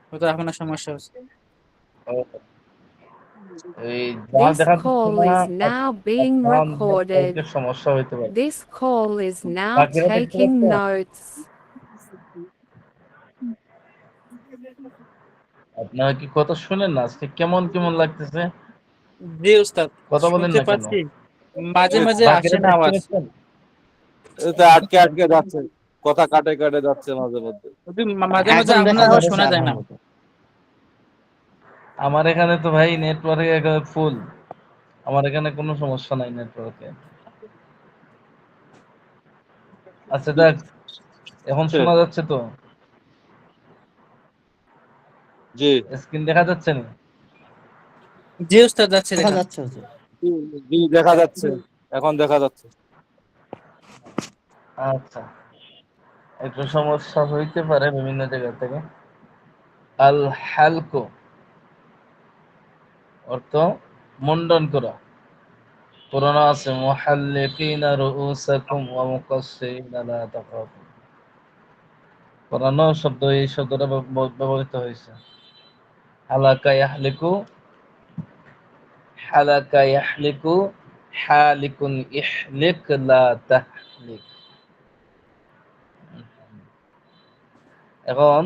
হয়তো আপনার সমস্যা হচ্ছে। ও, এই জাল This দেখা যাচ্ছে call না, is আর now being সাউন্ড recorded. নেটওয়ার্কের সমস্যা হইতে পারে। This call is now বাকিরা দেখতে taking পাচ্ছেন? notes. আপনারা কি কথা শুনেন না? আজকে কেমন কেমন লাগতেছে? জি উস্তাদ, কথা বলেন শুনতে না কেন? পাচ্ছি। মাঝে মাঝে আসে বাকিরা না দেখতে আওয়াজ। পাচ্ছেন? এটা আটকে আটকে যাচ্ছে, কথা কাটে কাটে যাচ্ছে মাঝে মধ্যে। মাঝে মাঝে এখন আপনার দেখা আওয়াজ যাচ্ছে শোনা যায় আপনার না। মতো। আমার এখানে তো ভাই নেটওয়ার্ক একেবারে ফুল। আমার এখানে কোনো সমস্যা নাই নেটওয়ার্কে। আচ্ছা দেখ, এখন শোনা যাচ্ছে তো? জি স্ক্রিন দেখা যাচ্ছে না? জি উস্তাদ, যাচ্ছে দেখা দেখা। যাচ্ছে হুজুর। জি দেখা যাচ্ছে, এখন দেখা যাচ্ছে। আচ্ছা, একটু সমস্যা হইতে পারে বিভিন্ন জায়গা থেকে। আল হালকু অর্থ মুন্ডন করা। পুরানো আছে মুহাল্লিকিনা রুউসাকুম ওয়া মুকাসসিরিনা লা তাখাফুন। পুরানো শব্দ, এই শব্দটা ব্যবহৃত হয়েছে। হালাকা ইয়াহলিকু, হালাকা ইয়াহলিকু, হালিকুন ইহলিক লা তাহলিক। এখন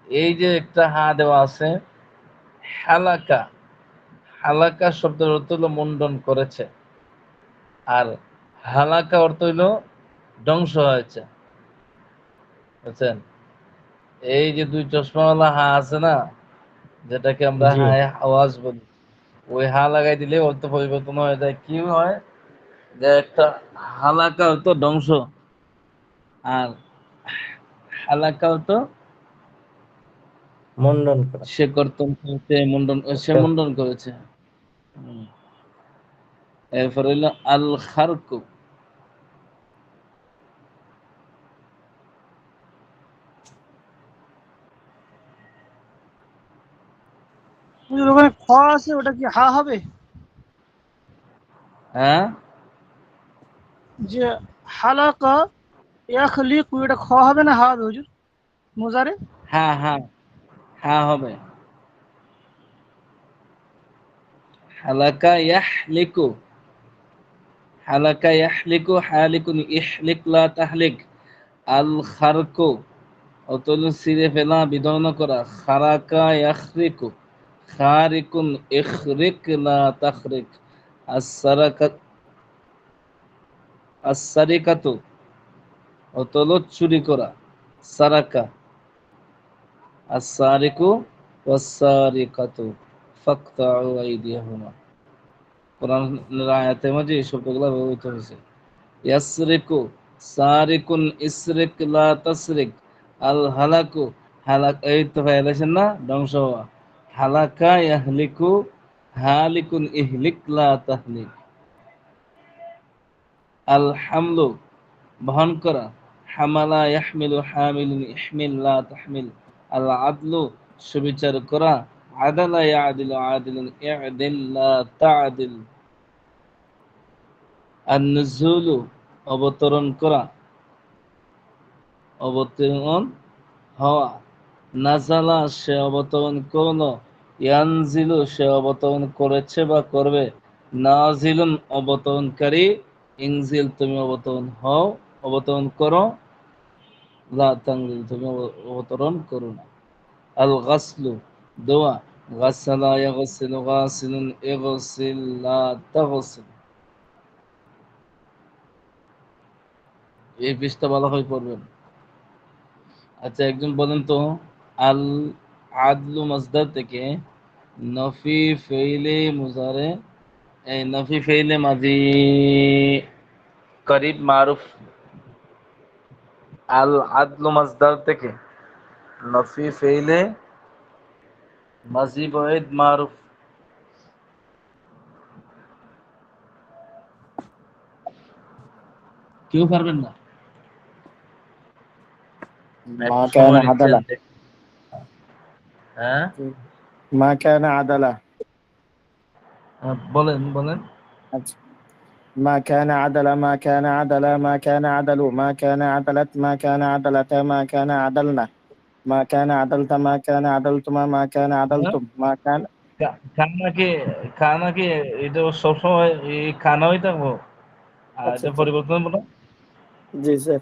এই যে একটা হা দেওয়া আছে, হালাকা, হালাকা শব্দের অর্থ হলো মুন্ডন করেছে, আর হালাকা অর্থ হইলো ধ্বংস হয়েছে। বুঝছেন? এই যে দুই চশমাওয়ালা হা আছে না, যেটাকে আমরা জি হায় আওয়াজ বলি, ওই হা লাগাই দিলে অর্থ পরিবর্তন হয়ে যায়। কি হয় যে একটা হালাকা অর্থ ধ্বংস, আর হালাকা অর্থ মন্ডন করা। সে কর্তন করেছে, মুন্ডন, সে মুন্ডন করেছে। এরপর হইলো আল খারকু। ওখানে খ আছে, ওটা কি হা হবে? হ্যাঁ, যে হালাকা ইয়াখলিকু, এটা খ হবে না হা হবে হুজুর মোজারে? হ্যাঁ, হ্যাঁ, হ্যাঁ হবে। হালাকা ইয়াহলিকু, হালাকা ইয়াহলিকু, হালিকুন ইহলিক লা তাহলিক। আল খারকু অতল সিরে ফেলা, বিদর্ণ করা। খারাকা ইয়াখরিকু, খারিকুন ইখরিক লা তাখরিক। আসসারাকাত, আসসারিকাতু অতল চুরি করা। সারাকা, আসসারিকু ওয়াসসারিকাতু ফাকতাউ আইদিয়াহুমা। কোরআনের আয়াতের মাঝে এই শব্দগুলো ব্যবহৃত হয়েছে। ইয়াসরিকু, সারিকুন ইসরিক লা তাসরিক। আল হালাকু, হালাক, এই তো ফাইলেছেন না, ধ্বংস হওয়া। হালাকা ইয়াহলিকু, হালিকুন ইহলিক লা তাহলিক। আল হামলু বহন করা। হামালা ইয়াহমিলু, হামিলুন ইহমিল লা তাহমিল। আল আদলু সুবিচার করা। আদালা ইয়াদিলু, আদিলুন ইদিল লা তাদিল। আর নুজুলু অবতরণ করা, অবতরণ হওয়া। নাজালা সে অবতরণ করলো, ইয়ানজিলু সে অবতরণ করেছে বা করবে। নাজিলুন অবতরণকারী, ইনজিল তুমি অবতরণ হও, অবতরণ করো। লা তানজিল তুমি অবতরণ করো না। আল গাসলু দোয়া। গাসালা ইয়াগসিলু, গাসিলুন ইগসিল লা তাগসিল। এই পৃষ্ঠা ভালো হয়ে পড়বেন। আচ্ছা, একজন বলেন তো, আল আদলু মাসদার থেকে নফি ফেইলে মুজারে, এই নফি ফেইলে মাজি করিব মারুফ। আল আদলু মাসদার থেকে নফি ফেইলে মাজি বয়েদ মারুফ। কেউ পারবেন না? মা একটু কানা সময় নিচ্ছেন আদালা। হ্যাঁ, মা কানা আদালা। বলেন বলেন। আচ্ছা, মা কানা আদালা, মা কানা আদালা, মা কানা আদালু, মা কানা আদালাত, মা কানা আদালাতা, মা কানা আদালনা। ما كان عدلت ما كان عدلتما ما كان عدلتم ما كان খানাকে খানাকে এটা সবসময় এই খানাই থাকবো, আর আচ্ছা এটা আচ্ছা পরিবর্তন বলো। জি স্যার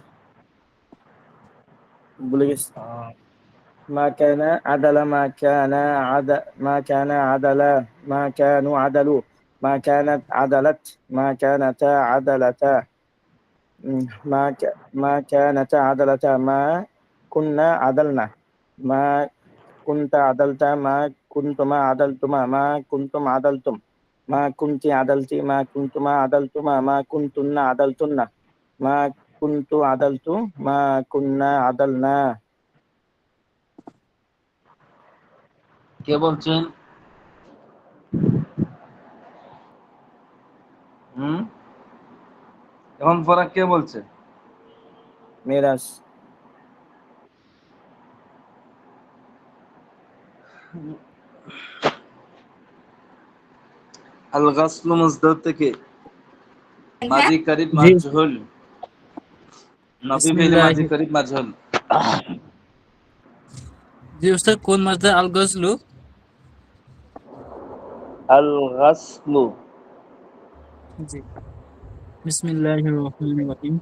ভুলে গেছি আহ, ما كان عدل ما كان ما كان عدلا ما كانوا عدلوا ما كانت عدلت ما كانتا عدلتا ما كانتا عدلتا ما كنا عدلنا ما كنت عدلت ما كنتما عدلتما ما كنتم عدلتم ما كنت عدلت ما كنتما عدلتما ما كنتن عدلتن ما كنت عدلت ما كنا عدلنا কে বলছেন? হুম, এখন পড়া কে বলছে? মিরাজ আল গাসলু মসদার থেকে মাজি করিব জি মাজহুল, নফি ফেলে বিসমিল্লাহ। মাজি করিব মাজহুল। জি উস্তাদ, কোন মাজদা আল গজলু? আল গাসলু জি বিসমিল্লাহির রহমানির রহিম।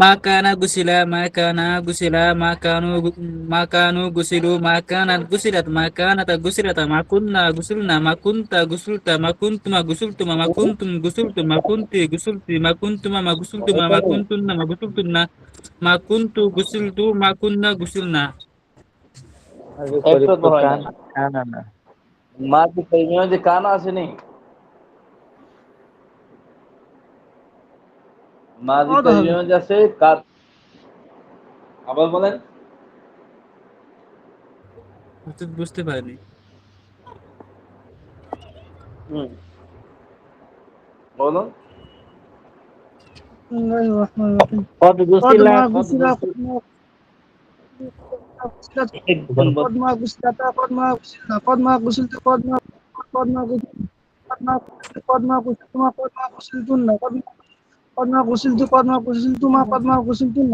মা কানা গুসিলা মা কানা গুসিলা মা কানু গুসিলু মা কানাত গুসিলাত মা কানাতা গুসিলাতা মা কুন্না গুসুলনা মা কুনতা গুসুলতা মা কুনতুমা গুসুলতুমা মা কুনতুম গুসুলতুম মা কুনতি গুসুলতি মা কুনতুমা মা গুসুলতুমা মা কুনতুন্না মা গুসুলতুন্না মা কুনতু গুসিলতু মা কুন্না গুসিলনা। আগে একটা তো পরিবর্তন হয় না, কানা না মাজি করিব যে কানা আসেনি, মাজি কদ করিব হবে আছে কার। আবার বলেন। উস্তাদ বুঝতে পারিনি। হুম, বলুন। বিসমিল্লাহির রহমানির রহিম কদ قد গুসিলা ما কদ غسل গুসিল একদম قد ما غسلت قد ما غسلنا قد ما غسلت قد ما غسلت قد ما غسلتما قد ما غسلتن قد ما غسلت قد ما غسلتما قد ما غسلتن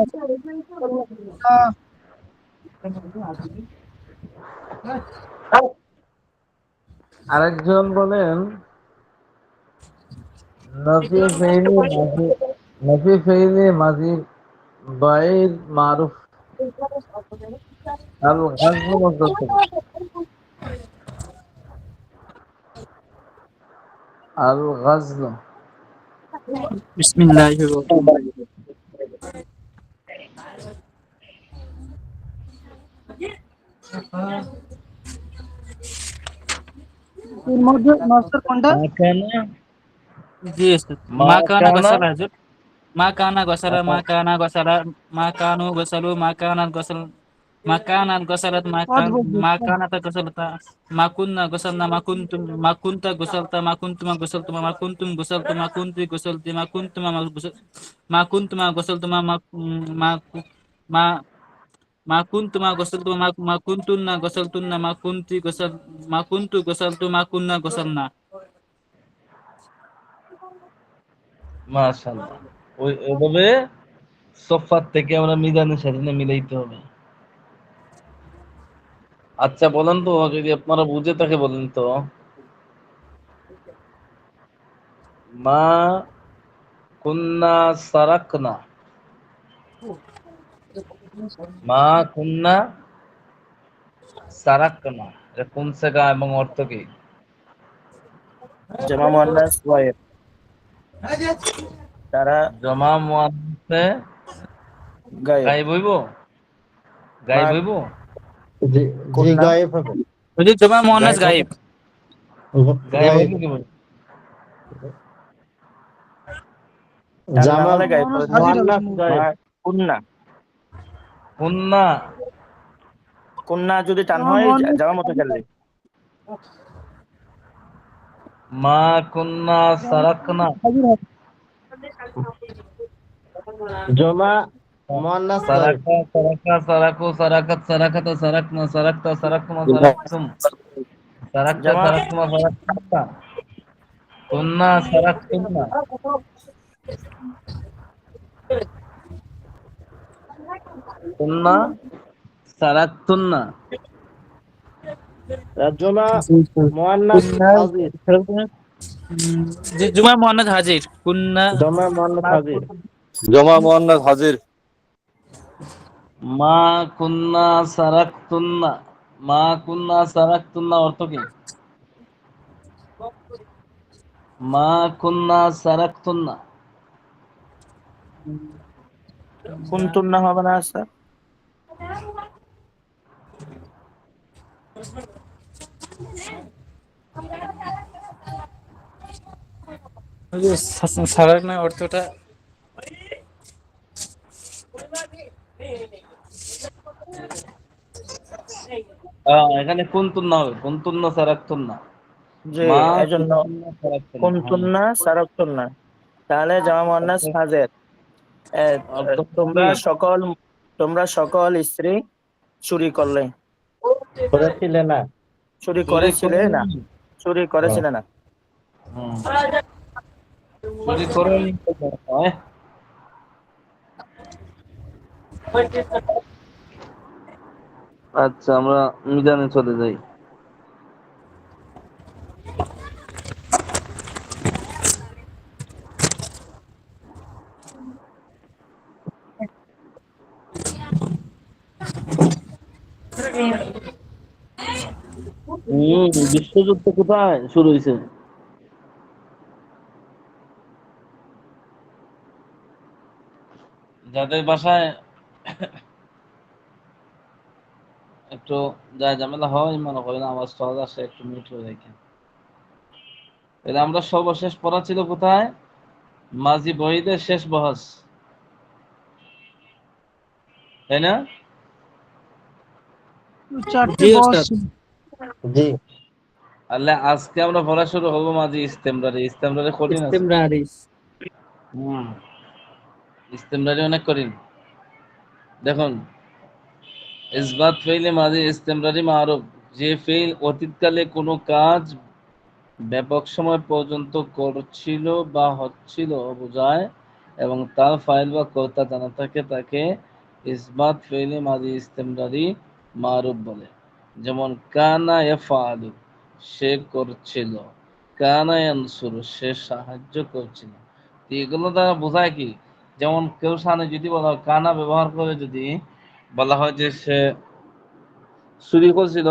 আরেকজন বলেন নফি ফেইলি মাজি, নফি ফেইলি মাজি বাইর মারুফ আল গাজলু মসদার থেকে আল গাজলু। বিসমিল্লাহির রহমানির রহিম। এর মধ্যে মাস্টার কোনটা মাকানা জি উস্তাদ। মা কানা মাকানা গসালা হুজুর। মা কানা গসালা মা কানা গসালা মা কানু গসালু মা কানাত গসাল মা কানাত গসালাত কদ বলছে মা কানাতা গসালতা মা কুন্না গসালনা মা কুনতুম মা কুনতা গসালতা মা কুনতুমা গসালতুমা মা কুনতুম গসালতু মা কুনতি গসালতি মা কুনতুমা মা কুনতুমা গসালতুমা মা মা মা কুনতুমা গসালতুমা মা কুনতুন্না গসালতুন্না মা কুনতি গসাল মা কুনতু গসালতু মা কুন্না গসালনা। মাশাআল্লাহ। ওই এভাবে সফাত থেকে আমরা মিজানের সাথে না মিলাইতে হবে। আচ্ছা বলেন তো, যদি আপনারা বুঝে থাকে বলেন তো, মা কুন্না সারাকনা, মা কুন্না সারাকনা, এটা কোন জায়গা এবং অর্থ কি? জামা মুয়ান্নাস গায়েব তারা জমা মুয়ান্নাসে গায়েব গায়েব হইব, গায়েব মা হইব। জি জি কুন্না গায়েব হবে হুজুর জমা মুয়ান্নাস গায়েব গায়েব। গায়েব গায়েব হইব কি বলে? টান না জামা হলে গায়েব মানুষ হাজির হবে মুয়ান্নাস সম্ভবত। গায়েব মা কুন্না কুন্না কুন্না যদি টান যেমন হয় মহানবী জামা মতো গেলে মা কুন্না সারাকনা, হাজির হবে জমা মুয়ান্নাস গায়েব সারাকা সারাকা সারাকু সারাকাত সারাকাত সারাকনা সারাকতা সারাকুমা সারাকুম সারাকতা জামা সারাকুমা সারাকাতা কুন্না সারাকুন্না কুন্না সারাক্তুন্না। জমা জি স্যার। মুয়ান্নাস কুন্না হাজির। জি জুমা মোহাম্মদ হাজির। কুন্না জমা মুয়ান্নাস মা হাজির। জমা মোহান্নাস হাজির। মা কুন্না সারাক্তুন্না। মা কুন্না সারাক্তুন্না অর্থ কি? মা কুন্না সারাক্তুন্না। কুনতুন্না হবে না স্যার? ওই যে সারার না অর্থটা এখানে কুন্তুন্না হবে, কুন্তুন্না সারাক্তুন্না। যে মা এজন্য কুন্তুন্না সারাক্তুন্না। হ্যাঁ, কুনতুন্না সারাক্তুন্না, তাহলে জামা মুয়ান্নাস অর্থ হাজির। এ, অর্থ তোমরা কি? সকল তোমরা সকল স্ত্রী চুরি করলে, করেছিলে না? চুরি চুরি করেছিলে না, করেনি। চুরি করেছিলে না। হুম, চুরি করেনি তো হয়। আচ্ছা, আমরা মিজানে চলে যাই। বিশ্বযুদ্ধ কোথায় শুরু হয়েছে? যাদের বাসায় একটু যা ঝামেলা হয় মনে করেন আওয়াজ টাওয়াজ আসে, একটু মিউট হয়ে রাখেন। তাহলে আমরা সর্বশেষ পড়া ছিল কোথায়? মাঝি বহিদের শেষ বহস, তাই না? চারটে জি বস ওস্তাদ। ছিল। জি। আল্লাহ আজকে আমরা পড়া শুরু হবো মাঝি ইস্তেমরারি। ইস্তেমরারি কঠিন আছে। ইস্তেমরারি। হুম, ইস্তেমরারি অনেক কঠিন। দেখুন, ইসবাত ফেইলে মাঝি ইস্তেমরারি মারুফ, যে ফেইল অতীতকালে কোনো কাজ ব্যাপক সময় পর্যন্ত করছিল বা হচ্ছিল বোঝায় এবং তার ফাইল বা কর্তা জানা থাকে তাকে ইসবাত ফেইলে মাঝি ইস্তেমরারি মারুফ বলে। যেমন কানা ইয়াফআলু, সে করছিল। কানা ইয়ানসুরু, সে সাহায্য করছিল। তো এগুলো দ্বারা বোঝায় কি? যেমন কেউ সামনে যদি বলা হয়, কানা ব্যবহার করে যদি বলা হয় যে সে চুরি করছিল,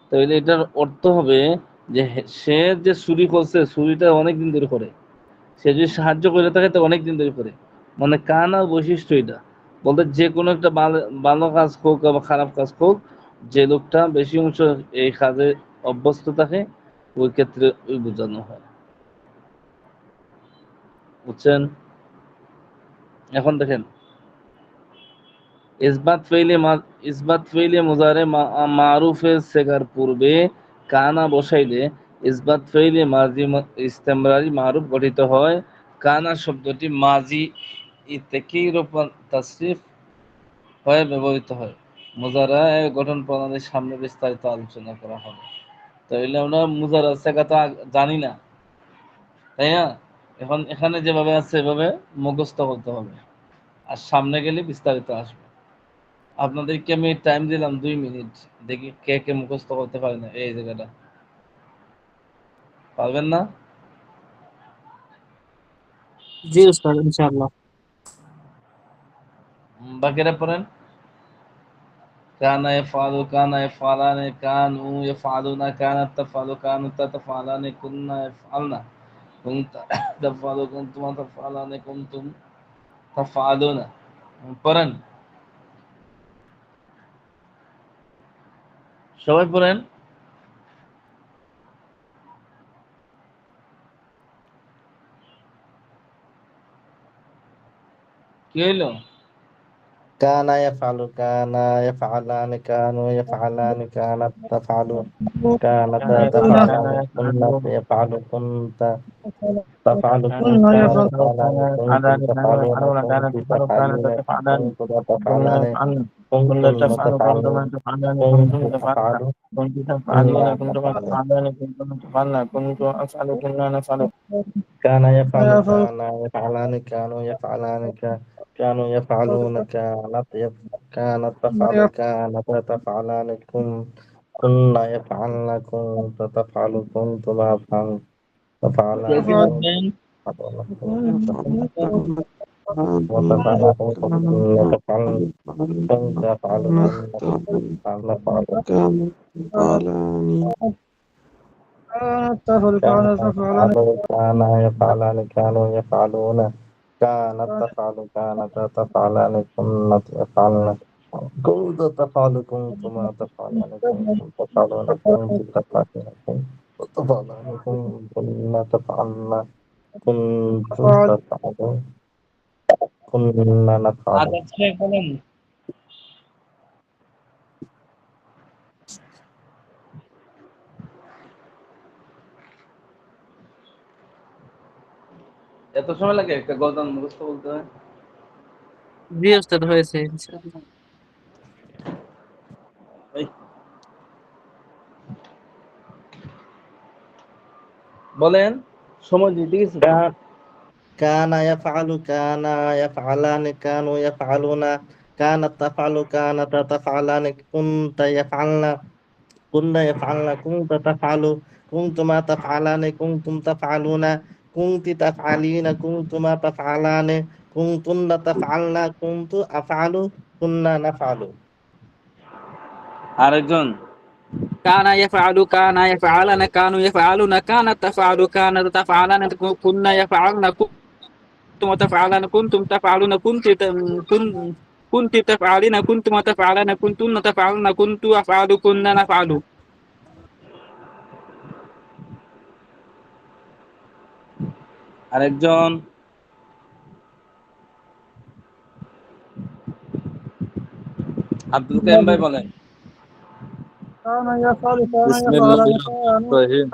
তাহলে এটার অর্থ হবে যে সে যে চুরি করছে, চুরিটা অনেকদিন ধরে করে। সে যদি সাহায্য করে থাকে তো অনেকদিন ধরে করে। মানে কানার বৈশিষ্ট্য এটা। বলতে যে কোনো একটা ভালো কাজ হোক বা খারাপ কাজ হোক, যে লোকটা বেশি অংশ এই কাজে অভ্যস্ত থাকে, ওই ক্ষেত্রে ওই বোঝানো হয়। বুঝছেন? এখন দেখেন, ইসবাত ফেইলে মুজারে মারুফের সেগার পূর্বে কানা বসাইলে ইসবাত ফেইলে মাজি ইস্তেমরারি মারুফ গঠিত হয়। কানা শব্দটি মাজি থেকেই রূপান্তর তাসরিফ হয়ে ব্যবহৃত হয়। মুজারা এর গঠন প্রণালীর সামনে বিস্তারিত আলোচনা করা হবে। তাইলে আমরা মুজারা সেগা তো জানি না, তাই না? এখন এখানে যেভাবে আছে এভাবে মুখস্থ করতে হবে, আর সামনে গেলে বিস্তারিত আসবে। আপনাদেরকে আমি টাইম দিলাম 2 মিনিট, দেখি কে কে মুখস্থ করতে পারে না এই জায়গাটা। পারবেন না? জি ওস্তাদ ইনশাআল্লাহ। বাকিরা পড়েন। কানা ইয়াফআলু, কানা ইয়াফআলানি, কানু ইয়াফআলুনা, কানাত তাফআলু, কানুত তাফআলানি, কুননা ইয়াফআলনা, কুনতা তাফআলু, কুনতুমা তাফআলানি, কুনতুম তাফআলুনা। পড়েন, সবাই পড়েন। কি হইলো? কানা ইয়াফআলু, কানা ইয়াফআলানি, কানু ইয়াফআলানি, কানাত তাফআলু, কানাতা কানা তাফআলানি, ইয়াফআলু, কুন্নাত ইয়াফআলু, কুনতা تفعل كان كنا كان يفعل يفعلان كنتم كان تفعلون يفعلون كان كنتم تفعل كان تفعلون تفعلان كنتم كنا تفعلان يفعلن كنا كنتم تفعل كنتم تفعلون تفعلان كنتم كنتم تفعلن تفعلون كنت تفعلون كنا كنتم نفعل تفعلان كنتم تفعلن كنت أفعل كنا نفعل كان يفعل يفعل كان يفعلان كانوا يفعلان كانوا يفعلون كانت تفعل كانت تفعلان كنا يفعلن كنت تفعل كنتم أفعل تفعلان يفعل وتفعل كنتم تفعلن كنت أفعل كنت نفعل كانت تفعل كان كانت تفعلان يفعل كان يفعلان كانوا يفعلون كانت تفعل كانت تفعلان كنت يفعلن كنت تفعل كنتما تفعلان كنتم تفعلون كنت تفعلون كنت تفعلان كنا تفعلن كنتم تفعل تفعلون كنا نفعل আদাব শেখ বলেন। এত সময় লাগে একটা গজল মুখস্থ বলতে হয়? জি ওস্তাদ হয়েছে ইনশাআল্লাহ। এই, বলেন, সময় দিতে গেছি তো। كان يفعل كان يفعلان كانوا يفعلون كانت تفعل كانت تفعلان كنت يفعلن كنا يفعلن كنت تفعل كنتما تفعلان كنتم تفعلون كنت تفعلين كنتما تفعلان كنتن تفعلن كنت أفعل كنا نفعل আরেকজন كان يفعل كان يفعلن كانوا يفعلون كانت تفعل كانت تفعلن كنا يفعلن كنتم تفعلن كنتم تفعلون كنت تفعلين كنتم تفعلن كنتن تفعلن كنت أفعل كنا نفعل আরেকজন আব্দুল কাইম ভাই বলেন। كان يفعل كان بسم الله يفعل الرحمن الرحيم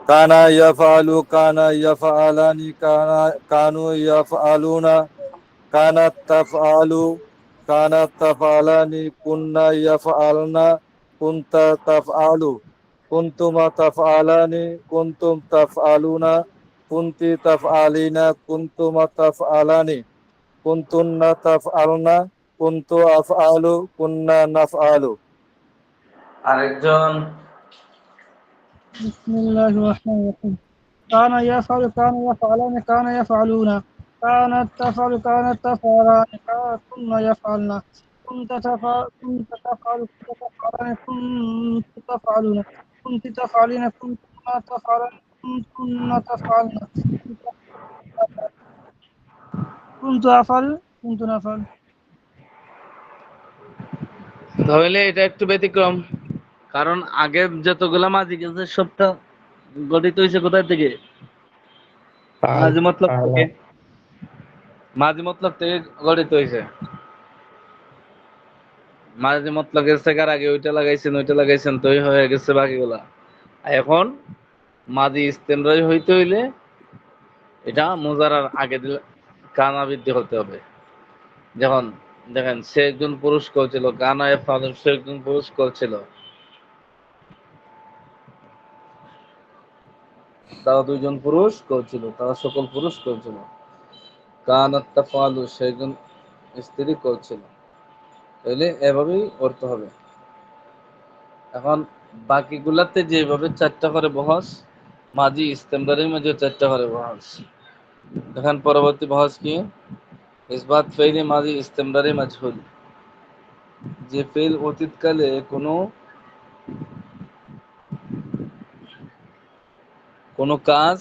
كان يفعل كان يفعلان كانوا يفعلون كانت تفعل كانت تفعلان كنا يفعلن كنت تفعل كنتما تفعلان كنتم تفعلون كنت تفعلين كنتما تفعلان كنتن تفعلن كنت أفعل كنا نفعل আরেকজন بسم الله الرحمن الرحيم كان يفعل كان يفعلان كان يفعلون كانت تفعل كانت تفعلان كنا يفعلن كنت تفعل كنت تفعل كنت تفعلان كنت تفعلون كنت تفعلين كنتما تفعلن كنتن تفعلن كنت أفعل كنت نفعل তাহলে এটা একটু ব্যতিক্রম, কারণ আগে যতগুলা মাঝি গেছে সবটা গঠিত হয়েছে কোথায় থেকে? فعل মাঝি মতলব فعل থেকে। মাঝি মতলব থেকে গঠিত হয়েছে। মাঝি মতলব এর আগে ওইটা লাগাইছেন তো হয়ে গেছে বাকিগুলা। আর এখন মাঝি ইস্তেমরারি হইতে হইলে এটা মুজারার আগে দিলে কানা বৃদ্ধি হতে হবে। যেমন দেখেন, সে একজন পুরুষ করছিল, কানায় ফাদর, সে একজন পুরুষ করছিল, তারা দুইজন পুরুষ করছিল, তারা সকল পুরুষ করছিল। কানাত তাফালু, সে একজন স্ত্রী করছিল। তাহলে এভাবেই করতে হবে। এখন বাকিগুলাতে যেভাবে চারটা করে বহস, মাঝি ইস্তেমদারের মাঝে চারটা করে বহস। দেখেন পরবর্তী বহস কি? ইসবাত ফেইলে মাঝি ইস্তেমদারে মাজহুল, যে ফেল অতীতকালে কোনো কাজ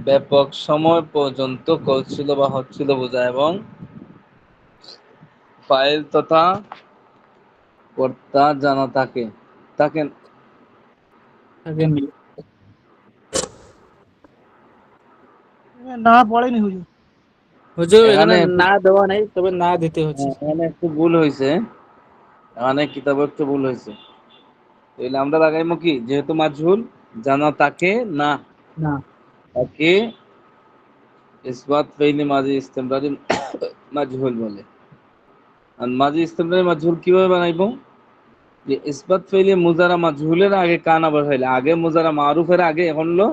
ব্যাপক সময় পর্যন্ত করছিল বা হচ্ছিল বোঝায়, এবং ফাইল তথা কর্তা জানা থাকে তাকে না পড়েনি হুজুর হুজুর এখানে এখানে না দেওয়া নেই, তবে না দিতে হচ্ছে। এখানে একটু ভুল হয়েছে, এখানে কিতাবে একটু ভুল হয়েছে। তাহলে আমরা লাগাইবো কি, যেহেতু মাজহুল জানা তাকে না, না তাকে ইসবাত ফেইলে মাঝি ইস্তেমরারি মাজহুল বলে। আর মাঝি ইস্তেমরারি মাজহুল কিভাবে বানাইবো? যে ইসবাত ফেইলে মুজারা মাজহুলের আগে কানা বসাইলে, আগে মুজারা মারুফের আগে, এখন হলো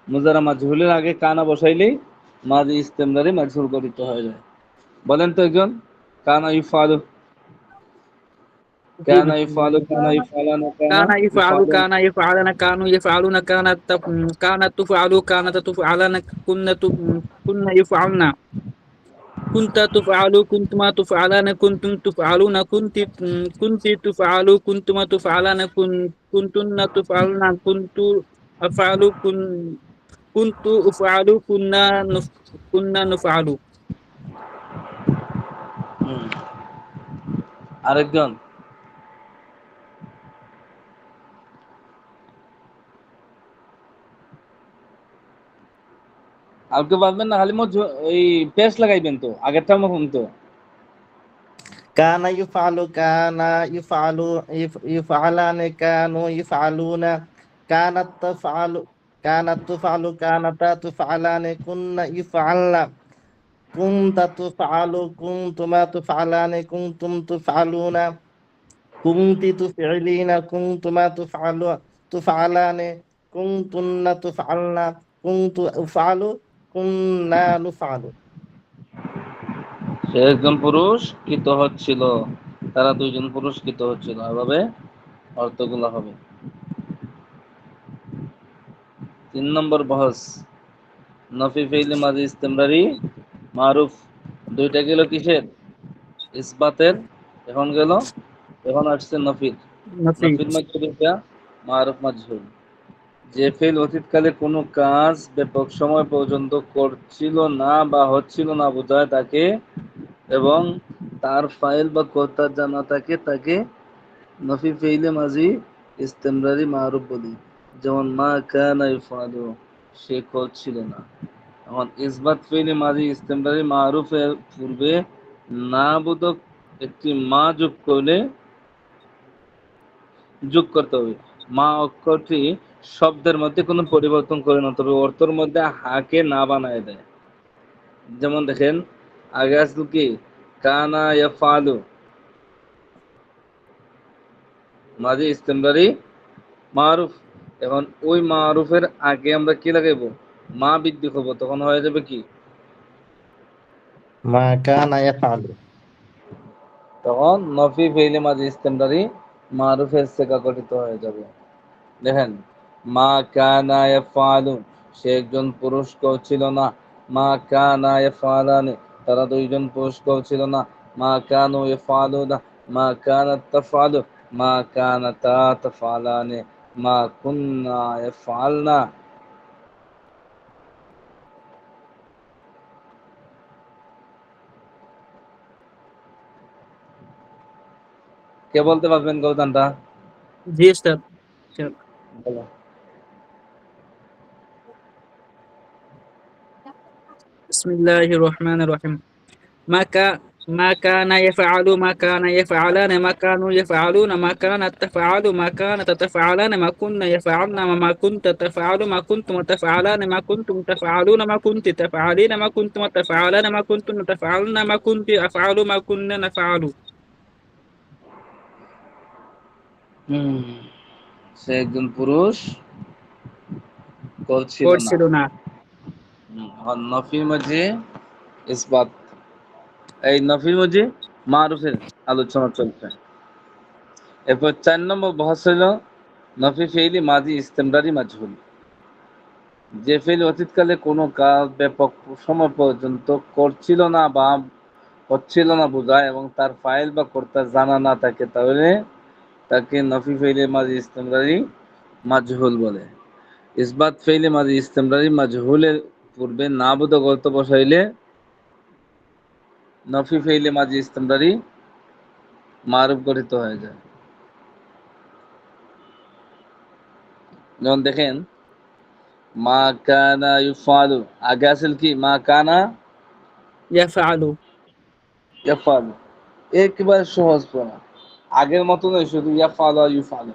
মুজারা মাজহুলের আগে কানা বসাইলেই মাঝি ইস্তেমরারি মাজহুল গঠিত হয়ে যায়। বলেন তো একজন, কানা ইফআলু, জি কানা বিসমিল্লাহ। ইফআলু, কানা ইফআলানা, কানা কানা ইফআলু ইফআলুন। কানা ইফআলানা কানু ইফআলুনা কানাত তুফআলু কানাত তুফআলানা কুন্না ইফআলনা কুনতা তুফআলু কুনতুমা তুফআলানা কুনতুম তুফআলুনা কুনতি তুফআলু কুনতুমা তুফআলানা কুনতুন্না তুফআলনা কুনতু আফআলু কুনতু উফআলু কুন্না নুফআলু। হুম। আরেকজন, আর কেউ পারবেন না? খালি এই পেস্ট লাগাইবেন তো, আগেরটা মতন তো। কানা ইউফআলু কানা ইউফআলু ইউফআলানে কানু ইউফআলুনা কানাত তাফআলু কানাত তুফআলু কানাতা তুফআলানে কুন্না ইউফআলনা কুনতা তুফআলু কুনতুমা তুফআলানে কুনতুম তুফআলুনা কুনতি তুফআলিনা কুনতুমা তুফআলানে কুনতুন্না তুফআলনা কুনতু উফআলু কুন্না নুফআলু। সে একজন পুরস্কৃত হচ্ছিল, তারা দুইজন পুরস্কৃত হচ্ছিল, এভাবে অর্থগুলো হবে। 3 নম্বর বহস, নফি ফেইলে মাঝি ইস্তেমরারি মারুফ দুইটা গেল কিসের? ইসবাতের। এখন আসছে নফির। নফি নফির মধ্যে দুইটা, মারুফ মাজহুল। যে ফেল অতীতকালে কোনো কাজ ব্যাপক সময় পর্যন্ত করছিল না বা হচ্ছিল না বোঝায় তাকে, এবং তার ফাইল বা কর্তা জানা থাকে, তাকে নফি ফেইলে মাঝি ইস্তেমরারি মারুফ বলি। যেমন মা কানা ইফআলু, সে করছিল না। এখন ইসবাত ফেইলে মাঝি ইস্তেমরারি মারুফের পূর্বে না বোধক একটি মা যোগ করতে হবে। মা অক্ষরটি শব্দের মধ্যে কোনো পরিবর্তন করে না, তবে অর্থের মধ্যে হাকে না বানায় দেয়। যেমন দেখেন, আগে আসলো কি? কানা ইয়াফআলু, মাঝি ইস্তেমরারি মারুফ। এখন ওই মারুফের আগে আমরা কি লাগাইবো? মা বৃদ্ধি করবো, তখন হয়ে যাবে কি? মা কানা ইয়াফআলু তখন নফি ফেইলে মাঝি ইস্তেমরারি মারুফের সেকা গঠিত হয়ে যাবে। দেখেন, মা কানা ইয়াফআলু, সে একজন পুরুষ কেউ ছিল না। মা কানা ইয়াফআলানি, তারা দুইজন পুরুষ কেউ ছিল না। মা কানু ইয়াফআলুনা, মা কানাত তাফআলু, মা কানাতা তাফআলানি, মা কুন্না ইয়াফআলনা। কে বলতে পারবেন গৌতানটা? জি উস্তাদ। বলো। বিসমিল্লাহির রহমানির রহিম। ما كان ما كان يفعل ما كان يفعلان ما كانوا يفعلون ما كانت تفعل ما كانت تفعلان ما كنا يفعلن ما كنت تفعل ما كنتم تفعلان ما كنتم تفعلون ما كنت تفعلين ما كنتم تفعلان ما كنتم تفعلن ما كنت أفعل ما كنا نفعل. হুম, সে একজন পুরুষ করছিল না। করছিল না। আর নফির মাঝে ইসবাত, এই নফির মাঝে মারুফের আলোচনা চলছে। এরপর 4 নম্বর বহস হইল নফি ফেইলি মাজি ইস্তেমরারি মাজহুল। যে ফেইল অতীতকালে কোনো কাজ ব্যাপক সময় পর্যন্ত করছিল না বা হচ্ছিল না বোঝায়, এবং তার ফাইল বা কর্তা জানা না থাকে, তাহলে তাকে নফি ফেইলে মাজি ইস্তেমরারি মাজহুল বলে। ইসবাত ফেইলে মাজি ইস্তেমরারি মাজহুলের পূর্বে না বোধক অর্থ বসাইলে নফি ফেইলে মাজি ইস্তেমরারি মারুফ গঠিত হয়ে যায়। যেমন দেখেন, মা কানা ইউফআলু, আগে আসল কি? মা কানা يفعل ইয়াফআলু, একেবারে সহজ পড়া, আগের মতো নয়, শুধু ইয়াফআলু আর ইউফআলু।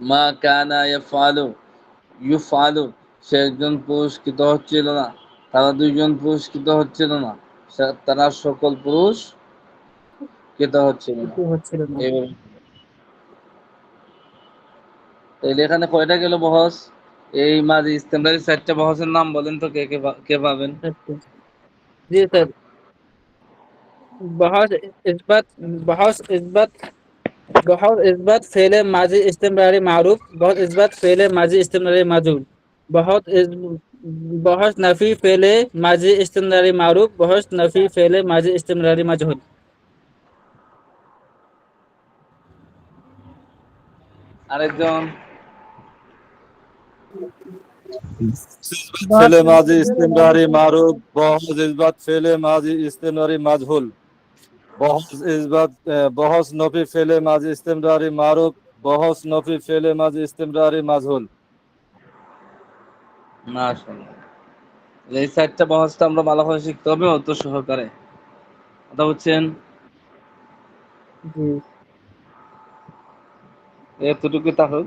মা কানা ইয়াফআলু ইউফআলু, সে একজন পুরস্কৃত হচ্ছিল না, তারা দুইজন পুরস্কৃত হচ্ছিল না, তারা সকল পুরুষ কৃত হচ্ছিল না। কিছু হচ্ছিল না। এবার তাইলে এখানে কয়টা গেল বহস? এই মাঝে ইস্তেমরারি 4টা বহসের নাম বলেন তো, কে পাবেন? আচ্ছা। জি স্যার, বহস ইসবাত, বহস ইসবাত, बहस इस्बत फेले माजी इस्तिमरारी मारूफ, बहुत इस्बत फेले माजी इस्तिमरारी मजूल, बहुत बहस नफी फेले माजी इस्तिमरारी मारूफ, बहस नफी फेले माजी इस्तिमरारी मजहूल। আরেকজন? बहुत फेले माजी इस्तिमरारी मारूफ, बहुत इस्बत फेले माजी इस्तिमरारी मजहूल, बहुत इस्बत बहुत नफी फेले माजी इस्तिमरारी मारूफ, बहुत नफी फेले माजी इस्तिमरारी मजहूल। মাশাআল্লাহ। এই 4টা বহসটা আমরা ভালোভাবে শিখতে হবে উত্তর সহকারে। কথা বুঝছেন? जी এতটুকু থাকুক।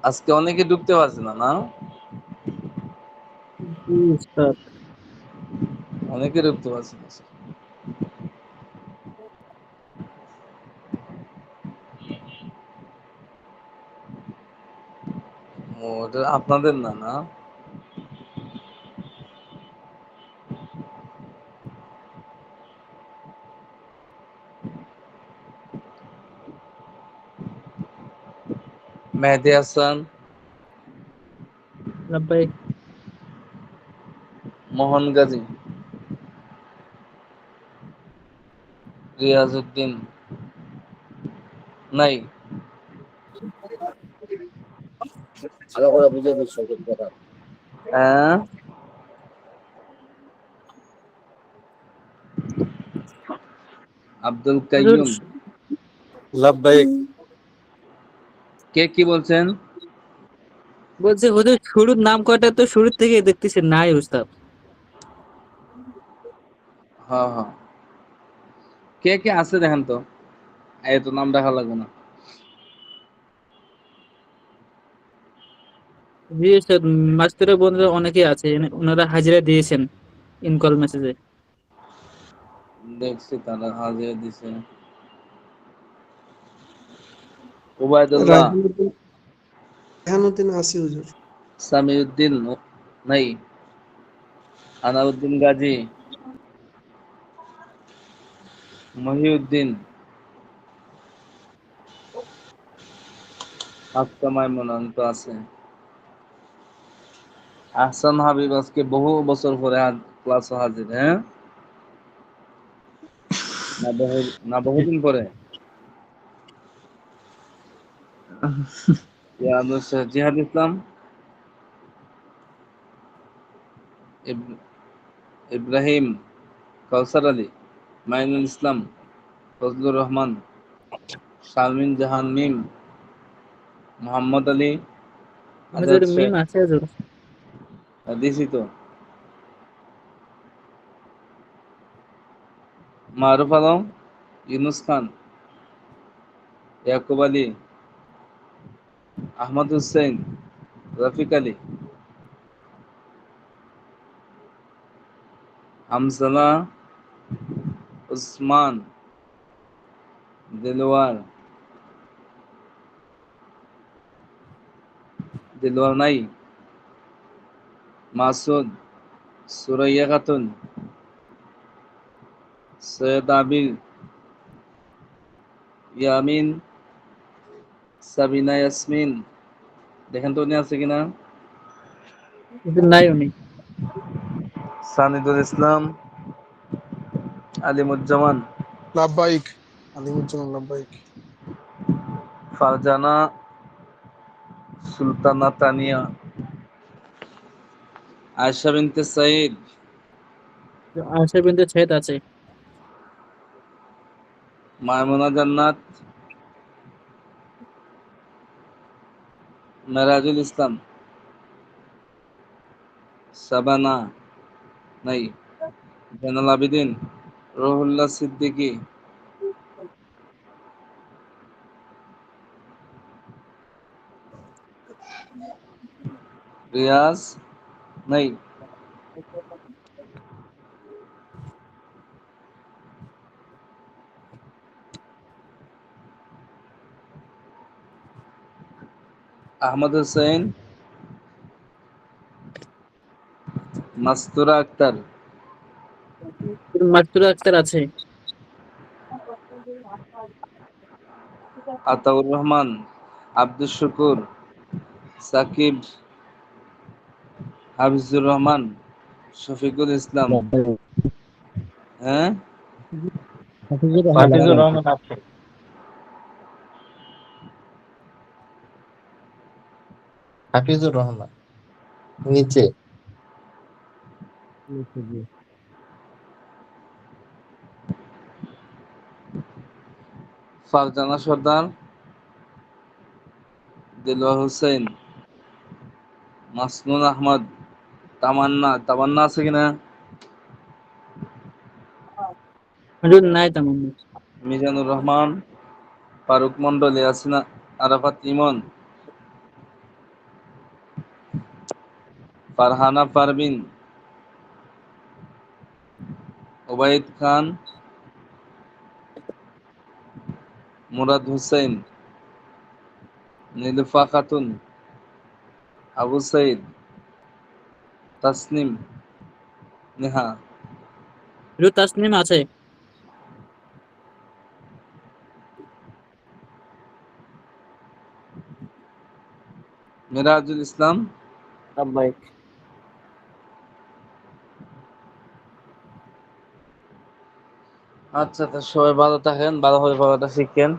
আজকে অনেকে ঢুকতে পারছে না, না? जी उस्ताद। অনেকে ঢুকতে পারছে না। ওটা আপনাদের না, না? মেহেদী হাসান, लब्बैक। মোহন গাজী, রিয়াজউদ্দিন নাই? ভালো করে বুঝে দিচ্ছ কথা। হ্যাঁ, আব্দুল हुजूर কাইয়ুম। लब्बैक। কে কি বলছেন? বলছে হুজুর শুরুর নাম কয়টা তো শুরু থেকে দেখতেছি নাই উস্তাদ। হ্যাঁ, হ্যাঁ। কে কে আছে দেখেন তো, এত নাম দেখা লাগবে না। জি স্যার, মাস্টারের বন্ধুরা অনেকেই আছে, ওনারা হাজিরা দিয়েছেন ইনকল মেসেজে। দেখছি তারা হাজিরা দিছে। উবায়দুল্লাহ, রায়হানুদ্দিন, রায়হানুদ্দিন আসি হুজুর। সামিউদ্দিন নাই, আনাউদ্দিন গাজী, মহিউদ্দিন, আক্কা মাইমুন তো আছে। আহসান হাবিব আজকে বহু বছর পরে ক্লাসে হাজির। হ্যাঁ, না বহুদিন পরে। জিহাদ ইসলাম, ইব্রাহিম, কাউসার আলী, মাইনুল ইসলাম, ফজলুর রহমান, শারমিন জাহান মিম, মোহাম্মদ আলী, আজাদ হুজুর শেখ। মিম আছে হুজুর। দিছি তো। মারুফ আলম, ইউনুস খান, ইয়াকুব আলী, আহমদ হুসেন, রফিক আলী, হামজালা, উসমান, দিলওয়ার, দিলওয়ার নাই, মাসুদ, সুরাইয়া খাতুন, সৈয়দ আবির, ইয়ামিন, সাবিনা ইয়াসমিন। দেখেন তো উনি আছে কিনা। হুজুর নাই উনি। সানিদুল ইসলাম, আলিমুজ্জামান, লাব্বাইক, আলিমুজ্জামান লাব্বাইক। ফারজানা, সুলতানা তানিয়া, আয়েশা বিনতে সাইদ, আশা বিনতে সাইদ আছে। মায়মুনা জান্নাত, মেরাজুল ইসলাম, সাবানা নাই, জয়নাল আবেদিন, রুহুল্লাহ সিদ্দিকী, রিয়াজ নাই, আহমদ হোসেন, মাস্তুরা আক্তার, মাসুরা আক্তার আছে। আতাউর রহমান, আব্দুল শুকুর, সাকিব, হাফিজুর রহমান, শফিকুল ইসলাম, হ্যাঁ হাফিজুর হাফিজুর রহমান। রহমান আছে। হাফিজুর রহমান নিচে। ফারজানা সর্দার, দিলওয়ার হোসেন, মাসনুন আহমদ, তামান্না, তামান্না আছে কিনা, হুজুর নাই তেমন। মিজানুর রহমান, ফারুক মন্ডল, ইয়াসিন আরাফাত ইমন, ফারহানা পারভিন, ওবায়দ খান, মুরাদ হোসেন, নীলুফা খাতুন, আবু সাইদ, তাসনিম, নেহা, হুজুর তাসনিম আছে। মিরাজুল ইসলাম। সাব্বাইক। আচ্ছা, তো সবাই ভালো থাকেন, ভালোভাবে পড়াটা শিখেন।